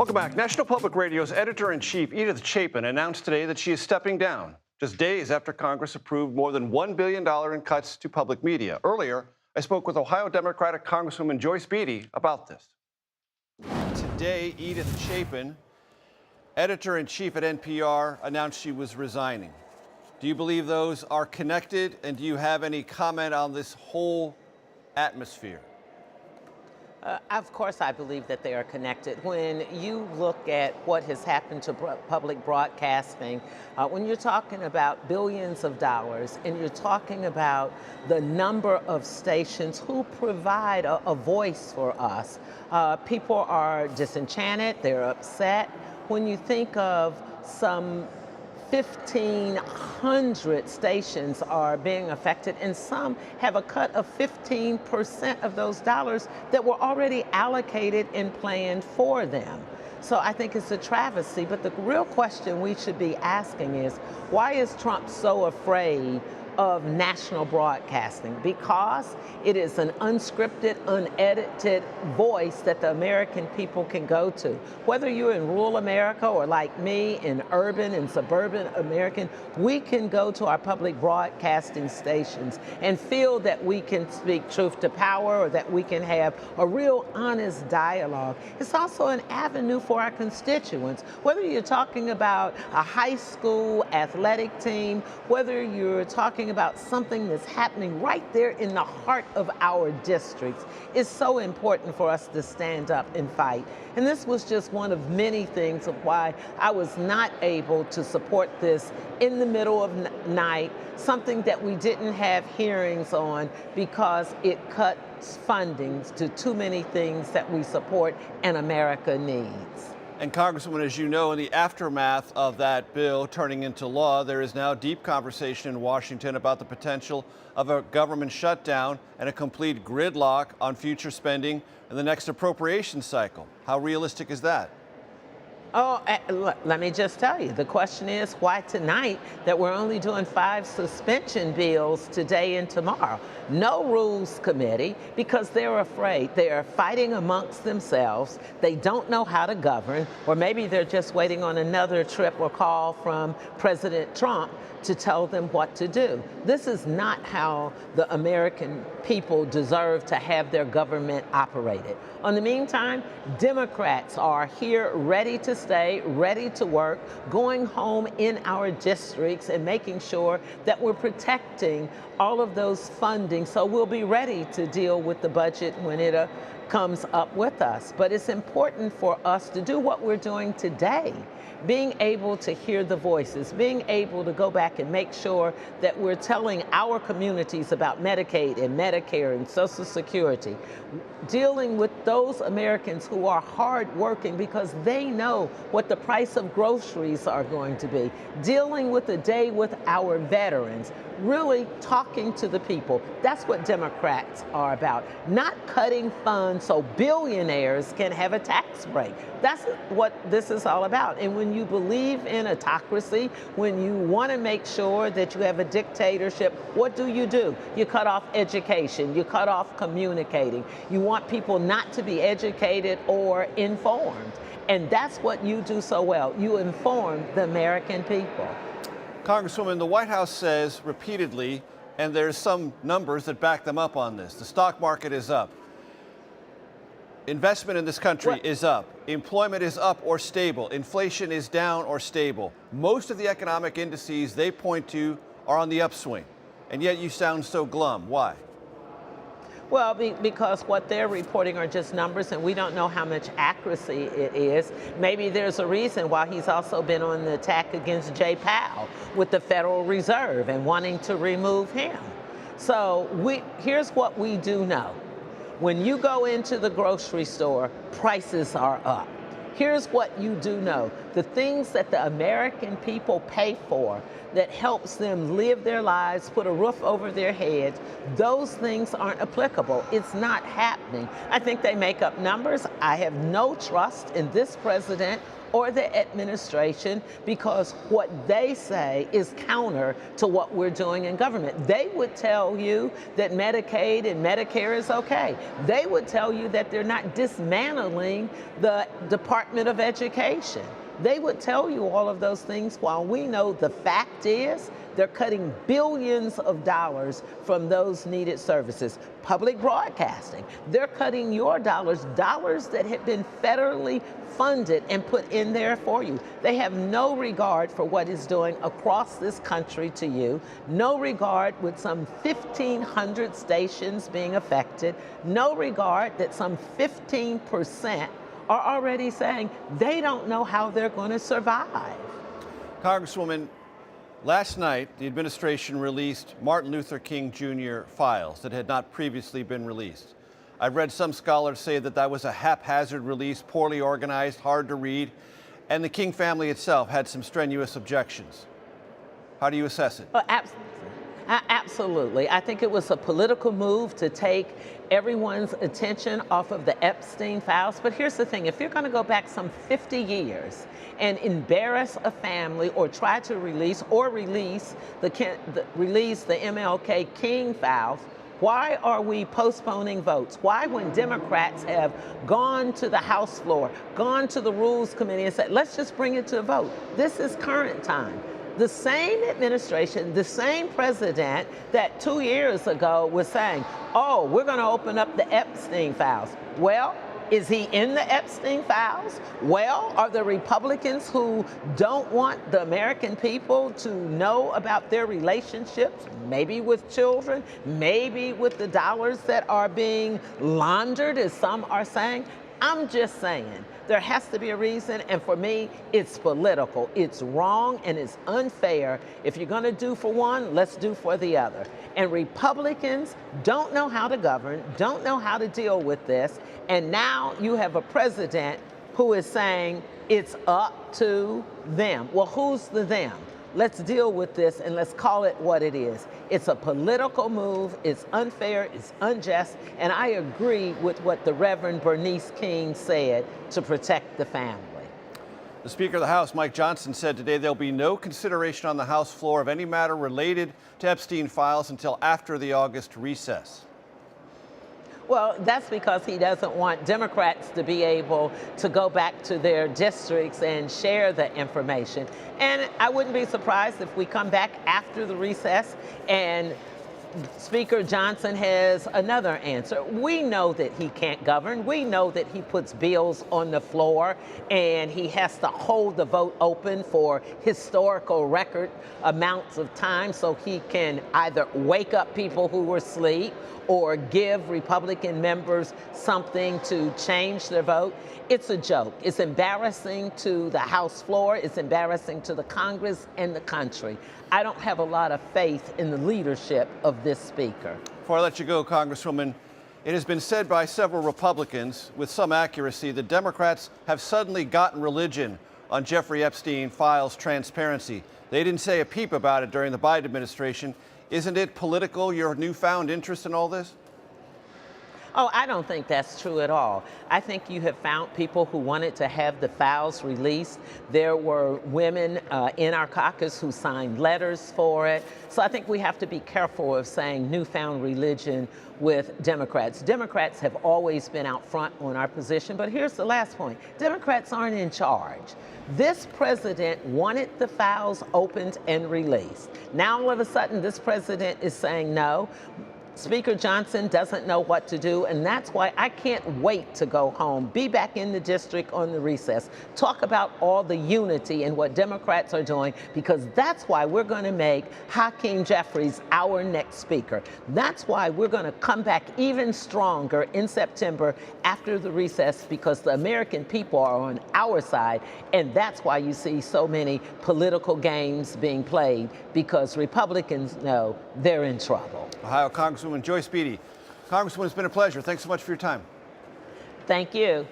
Welcome back. National Public Radio's editor-in-chief, Edith Chapin, announced today that she is stepping down, just days after Congress approved more than $1 billion in cuts to public media. Earlier, I spoke with Ohio Democratic Congresswoman Joyce Beatty about this. Today, Edith Chapin, editor-in-chief at NPR, announced she was resigning. Do you believe those are connected, and do you have any comment on this whole atmosphere? Of course, I believe that they are connected. When you look at what has happened to public broadcasting, when you're talking about billions of dollars and you're talking about the number of stations who provide a voice for us, people are disenchanted, they're upset. When you think of some 1,500 stations are being affected, and some have a cut of 15% of those dollars that were already allocated and planned for them. So I think it's a travesty, but the real question we should be asking is, why is Trump so afraid of national broadcasting? Because it is an unscripted, unedited voice that the American people can go to. Whether you're in rural America or like me in urban and suburban American, we can go to our public broadcasting stations and feel that we can speak truth to power, or that we can have a real honest dialogue. It's also an avenue for our constituents. Whether you're talking about a high school athletic team, whether you're talking about something that's happening right there in the heart of our districts, it's so important for us to stand up and fight. And this was just one of many things of why I was not able to support this in the middle of night, something that we didn't have hearings on, because it cuts fundings to too many things that we support and America needs. And Congresswoman, as you know, in the aftermath of that bill turning into law, there is now deep conversation in Washington about the potential of a government shutdown and a complete gridlock on future spending in the next appropriation cycle. How realistic is that? Oh, let me just tell you, the question is why tonight that we're only doing 5 suspension bills today and tomorrow. No rules committee, because they're afraid. They're fighting amongst themselves. They don't know how to govern, or maybe they're just waiting on another trip or call from President Trump to tell them what to do. This is not how the American people deserve to have their government operated. In the meantime, Democrats are here ready to stay, ready to work, going home in our districts and making sure that we're protecting all of those funding, so we'll be ready to deal with the budget when it comes up with us. But it's important for us to do what we're doing today, being able to hear the voices, being able to go back and make sure that we're telling our communities about Medicaid and Medicare and Social Security, dealing with those Americans who are hardworking because they know what the price of groceries are going to be, dealing with the day with our veterans, really talking to the people. That's what Democrats are about, not cutting funds so billionaires can have a tax break. That's what this is all about. And when you believe in autocracy, when you want to make sure that you have a dictatorship, what do? You cut off education, you cut off communicating. You want people not to be educated or informed. And that's what you do so well. You inform the American people. Congresswoman, the White House says repeatedly, and there's some numbers that back them up on this, the stock market is up. Investment in this country is up. Employment is up or stable. Inflation is down or stable. Most of the economic indices they point to are on the upswing. And yet you sound so glum. Why? Well, because what they're reporting are just numbers, and we don't know how much accuracy it is. Maybe there's a reason why he's also been on the attack against Jay Powell with the Federal Reserve and wanting to remove him. So here's what we do know. When you go into the grocery store, prices are up. Here's what you do know. The things that the American people pay for that helps them live their lives, put a roof over their heads, those things aren't applicable. It's not happening. I think they make up numbers. I have no trust in this president or the administration, because what they say is counter to what we're doing in government. They would tell you that Medicaid and Medicare is okay. They would tell you that they're not dismantling the Department of Education. They would tell you all of those things, while we know the fact is they're cutting billions of dollars from those needed services. Public broadcasting, they're cutting your dollars that have been federally funded and put in there for you. They have no regard for what is doing across this country to you, no regard with some 1,500 stations being affected, no regard that some 15% are already saying they don't know how they're going to survive. Congresswoman, last night the administration released Martin Luther King Jr. files that had not previously been released. I've read some scholars say that that was a haphazard release, poorly organized, hard to read, and the King family itself had some strenuous objections. How do you assess it? Well, absolutely. I think it was a political move to take everyone's attention off of the Epstein files. But here's the thing, if you're going to go back some 50 years and embarrass a family or try to release the MLK King files, why are we postponing votes? Why, when Democrats have gone to the House floor, gone to the Rules Committee and said, let's just bring it to a vote? This is current time. The same administration, the same president that 2 years ago was saying, oh, we're going to open up the Epstein files. Well, is he in the Epstein files? Well, are the Republicans who don't want the American people to know about their relationships, maybe with children, maybe with the dollars that are being laundered, as some are saying? I'm just saying, there has to be a reason, and for me, it's political. It's wrong and it's unfair. If you're going to do for one, let's do for the other. And Republicans don't know how to govern, don't know how to deal with this, and now you have a president who is saying it's up to them. Well, who's the them? Let's deal with this and let's call it what it is. It's a political move, it's unfair, it's unjust, and I agree with what the Reverend Bernice King said to protect the family. The Speaker of the House, Mike Johnson, said today there'll be no consideration on the House floor of any matter related to Epstein files until after the August recess. Well, that's because he doesn't want Democrats to be able to go back to their districts and share the information. And I wouldn't be surprised if we come back after the recess and Speaker Johnson has another answer. We know that he can't govern. We know that he puts bills on the floor and he has to hold the vote open for historical record amounts of time so he can either wake up people who were asleep or give Republican members something to change their vote. It's a joke. It's embarrassing to the House floor. It's embarrassing to the Congress and the country. I don't have a lot of faith in the leadership of this speaker. Before I let you go, Congresswoman, it has been said by several Republicans with some accuracy that Democrats have suddenly gotten religion on Jeffrey Epstein files transparency. They didn't say a peep about it during the Biden administration. Isn't it political, your newfound interest in all this? Oh, I don't think that's true at all. I think you have found people who wanted to have the files released. There were women in our caucus who signed letters for it. So I think we have to be careful of saying newfound religion with Democrats. Democrats have always been out front on our position, but here's the last point. Democrats aren't in charge. This president wanted the files opened and released. Now all of a sudden this president is saying no. Speaker Johnson doesn't know what to do, and that's why I can't wait to go home, be back in the district on the recess, talk about all the unity and what Democrats are doing, because that's why we're going to make Hakeem Jeffries our next speaker. That's why we're going to come back even stronger in September after the recess, because the American people are on our side, and that's why you see so many political games being played, because Republicans know they're in trouble. Ohio Congresswoman Joyce Beatty. Congresswoman, it's been a pleasure. Thanks so much for your time. Thank you.